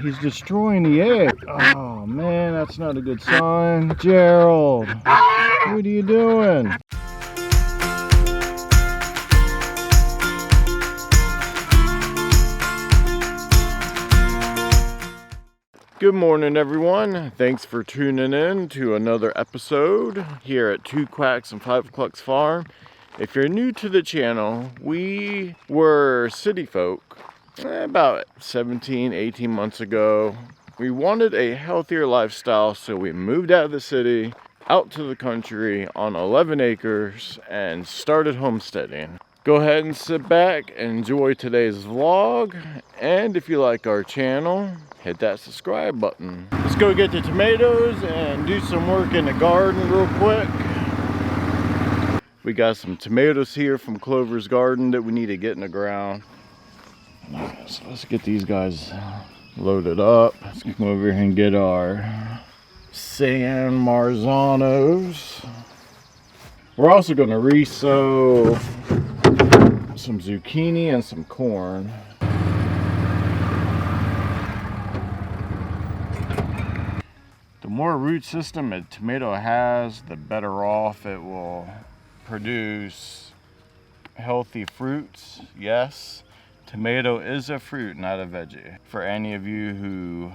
he's destroying the egg. Oh man, that's not a good sign. Gerald, what are you doing? Good morning, everyone. Thanks for tuning in to another episode here at 2 Quacks and 5 Clucks Farm. If you're new to the channel, we were city folk about 17, 18 months ago. We wanted a healthier lifestyle, so we moved out of the city, out to the country on 11 acres and started homesteading. Go ahead and sit back and enjoy today's vlog. And if you like our channel, hit that subscribe button. Let's go get the tomatoes and do some work in the garden real quick. We got some tomatoes here from Clover's garden that we need to get in the ground. So let's get these guys loaded up. Let's come over here and get our San Marzanos. We're also going to re-sow some zucchini and some corn. The more root system a tomato has, the better off it will produce healthy fruits. Yes, tomato is a fruit, not a veggie. For any of you who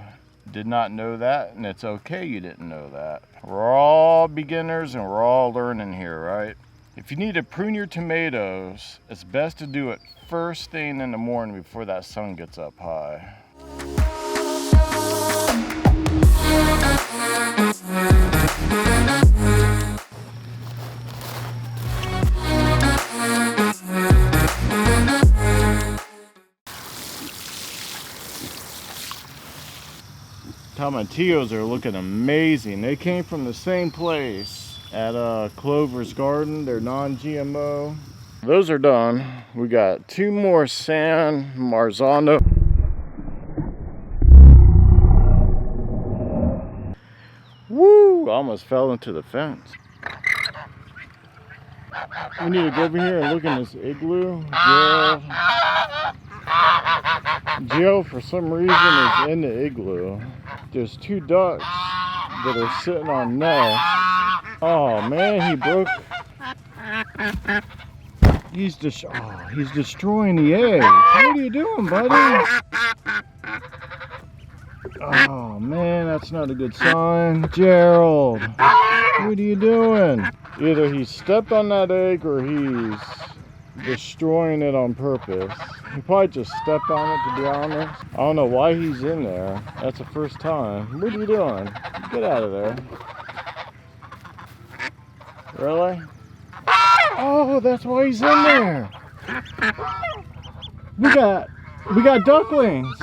did not know that, and it's okay you didn't know that. We're all beginners and we're all learning here, right? If you need to prune your tomatoes, it's best to do it first thing in the morning before that sun gets up high. Tomatillos are looking amazing. They came from the same place at Clover's garden. They're non-GMO. Those are done. We got 2 more San Marzano. Woo! Almost fell into the fence. We need to go over here and look in this igloo. Jill, for some reason, is in the igloo. There's 2 ducks that are sitting on nests. Oh man, he broke. He's destroying the eggs. What are you doing, buddy? Oh man, that's not a good sign. Gerald, what are you doing? Either he stepped on that egg or he's destroying it on purpose. He probably just stepped on it, to be honest. I don't know why he's in there. That's the first time. What are you doing? Get out of there. Really? Oh, that's why he's in there. We got ducklings.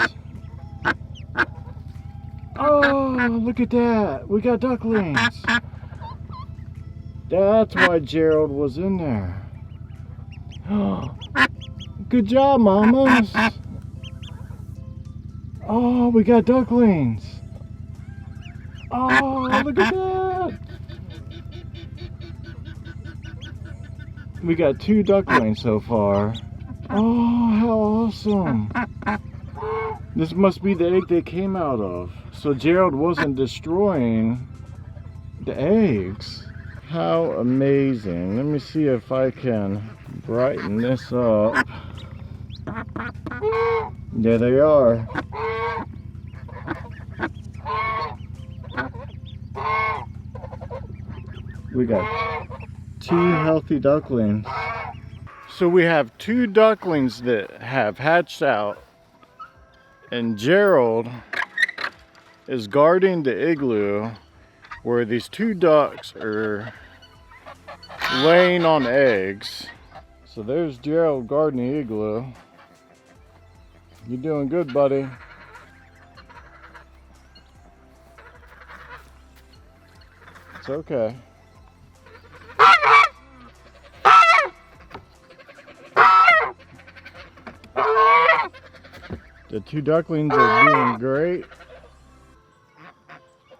Oh, look at that. We got ducklings. That's why Gerald was in there. Good job, mamas. Oh, we got ducklings. Oh, look at that. We got 2 ducklings so far. Oh, how awesome. This must be the egg they came out of. So Gerald wasn't destroying the eggs. How amazing. Let me see if I can brighten this up. There they are. We got 2 healthy ducklings. So we have 2 ducklings that have hatched out, and Gerald is guarding the igloo where these 2 ducks are laying on eggs. So there's Gerald guarding the igloo. You're doing good, buddy. It's okay. The 2 ducklings are doing great.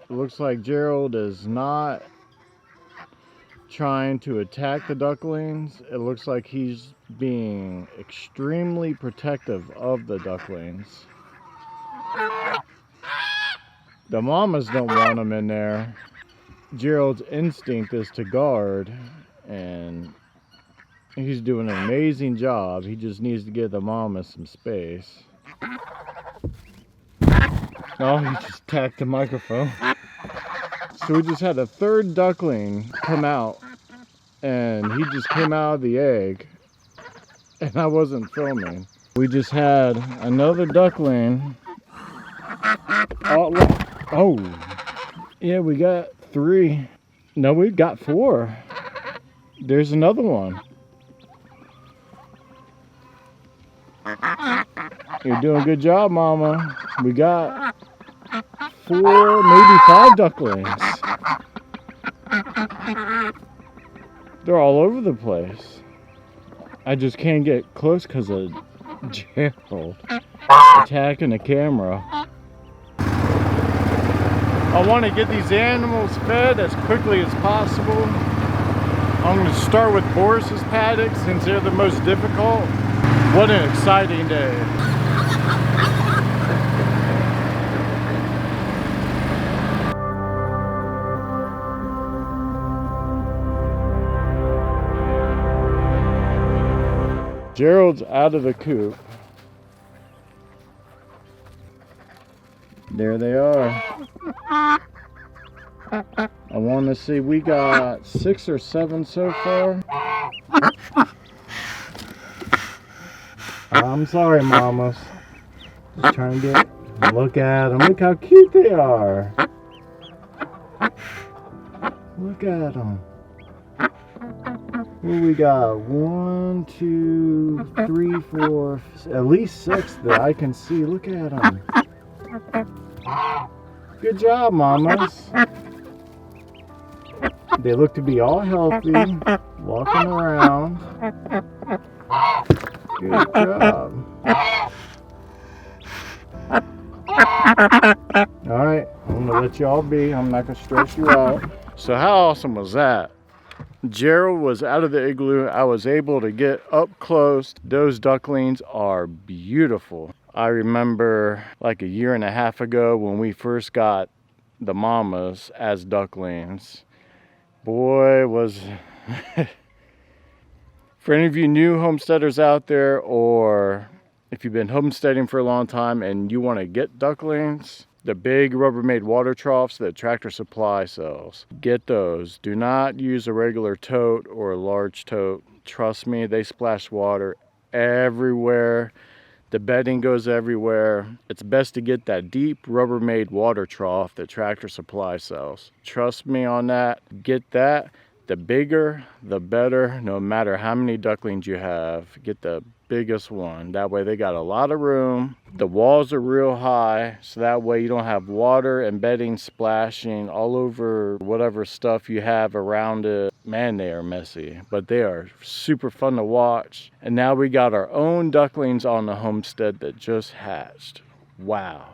It looks like Gerald is not trying to attack the ducklings. It looks like he's being extremely protective of the ducklings. The mamas don't want them in there. Gerald's instinct is to guard, and he's doing an amazing job. He just needs to give the mamas some space. Oh, he just tacked the microphone. So we just had a third duckling come out, and he just came out of the egg, and I wasn't filming. We just had another duckling. Oh, yeah, we got 3. No, we got 4. There's another one. You're doing a good job, Mama. We got 4, maybe 5 ducklings. They're all over the place. I just can't get close because of Gerald attacking the camera. I want to get these animals fed as quickly as possible. I'm going to start with Boris's paddock since they're the most difficult. What an exciting day. Gerald's out of the coop. There they are. I want to see, we got 6 or 7 so far. I'm sorry, mamas. Just trying to look at them. Look how cute they are. Look at them. Well, we got 1, 2, 3, 4, at least 6 that I can see. Look at them. Good job, mamas. They look to be all healthy, walking around. Good job. Alright, I'm gonna let y'all be. I'm not gonna stress you out. So how awesome was that? Gerald was out of the igloo. I was able to get up close. Those ducklings are beautiful. I remember like 1.5 years ago when we first got the mamas as ducklings. Boy, was... For any of you new homesteaders out there, or if you've been homesteading for a long time and you want to get ducklings, the big Rubbermaid water troughs that Tractor Supply sells, get those. Do not use a regular tote or a large tote. Trust me, they splash water everywhere. The bedding goes everywhere. It's best to get that deep Rubbermaid water trough that Tractor Supply sells. Trust me on that. Get that. The bigger, the better, no matter how many ducklings you have. Get the biggest one. That way they got a lot of room. The walls are real high, so that way you don't have water and bedding splashing all over whatever stuff you have around it. Man, they are messy, but they are super fun to watch. And now we got our own ducklings on the homestead that just hatched. Wow.